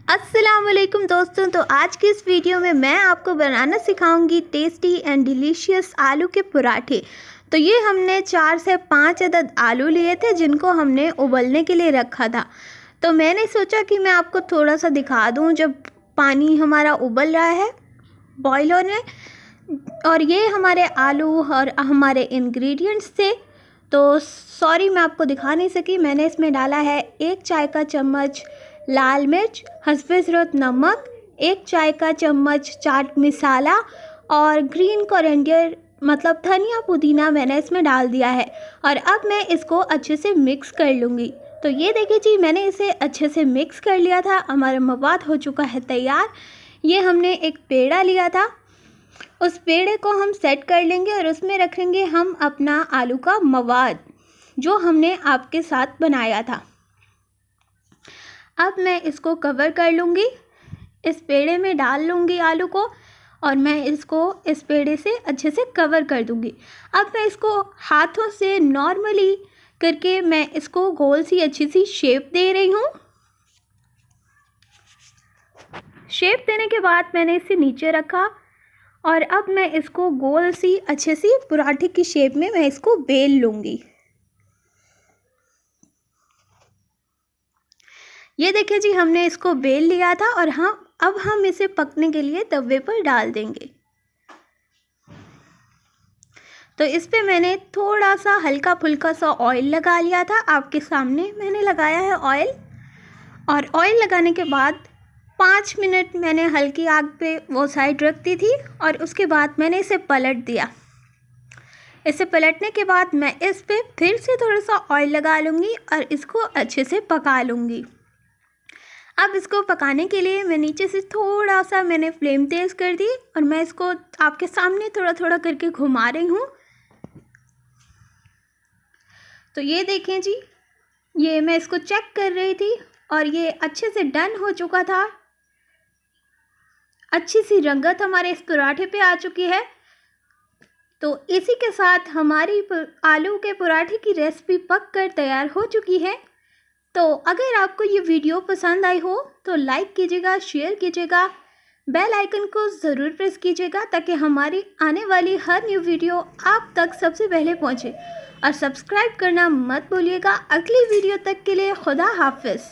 अस्सलामुअलैकुम दोस्तों, तो आज की इस वीडियो में मैं आपको बनाना सिखाऊंगी टेस्टी एंड डिलीशियस आलू के पराठे। तो ये हमने 4 से 5 अदद आलू लिए थे जिनको हमने उबलने के लिए रखा था। तो मैंने सोचा कि मैं आपको थोड़ा सा दिखा दूं जब पानी हमारा उबल रहा है बॉईल होने, और ये हमारे आलू और हमारे इंग्रेडिएंट्स थे। तो सॉरी मैं आपको दिखा नहीं सकी। मैंने इसमें डाला है 1 चाय का चम्मच लाल मिर्च, हस्बे ज़रूरत नमक, 1 चाय का चम्मच चाट मसाला और ग्रीन कोरिएंडर मतलब धनिया पुदीना मैंने इसमें डाल दिया है। और अब मैं इसको अच्छे से मिक्स कर लूँगी। तो ये देखिए जी, मैंने इसे अच्छे से मिक्स कर लिया था। हमारा मवाद हो चुका है तैयार। ये हमने एक पेड़ा लिया था, उस पेड़े को हम सेट कर लेंगे और उसमें रखेंगे हम अपना आलू का मवाद जो हमने आपके साथ बनाया था। अब मैं इसको कवर कर लूँगी, इस पेड़े में डाल लूँगी आलू को और मैं इसको इस पेड़े से अच्छे से कवर कर दूँगी। अब मैं इसको हाथों से नॉर्मली करके मैं इसको गोल सी अच्छी सी शेप दे रही हूँ। शेप देने के बाद मैंने इसे नीचे रखा और अब मैं इसको गोल सी अच्छे सी पराठे की शेप में मैं इसको बेल लूँगी। ये देखिए जी, हमने इसको बेल लिया था और अब हम इसे पकने के लिए तवे पर डाल देंगे। तो इस पे मैंने थोड़ा सा हल्का फुल्का सा ऑयल लगा लिया था। आपके सामने मैंने लगाया है ऑयल, और ऑयल लगाने के बाद 5 मिनट मैंने हल्की आग पे वो साइड रख दी थी और उसके बाद मैंने इसे पलट दिया। इसे पलटने के बाद मैं इस पे फिर से थोड़ा सा ऑयल लगा लूँगी और इसको अच्छे से पका लूँगी। अब इसको पकाने के लिए मैं नीचे से थोड़ा सा मैंने फ्लेम तेज़ कर दी और मैं इसको आपके सामने थोड़ा थोड़ा करके घुमा रही हूँ। तो ये देखें जी, ये मैं इसको चेक कर रही थी और ये अच्छे से डन हो चुका था। अच्छी सी रंगत हमारे इस पराठे पे आ चुकी है। तो इसी के साथ हमारी आलू के पराठे की रेसिपी पक कर तैयार हो चुकी है। तो अगर आपको ये वीडियो पसंद आई हो तो लाइक कीजिएगा, शेयर कीजिएगा, बेल आइकन को ज़रूर प्रेस कीजिएगा ताकि हमारी आने वाली हर न्यू वीडियो आप तक सबसे पहले पहुंचे, और सब्सक्राइब करना मत भूलिएगा। अगली वीडियो तक के लिए खुदा हाफिज़।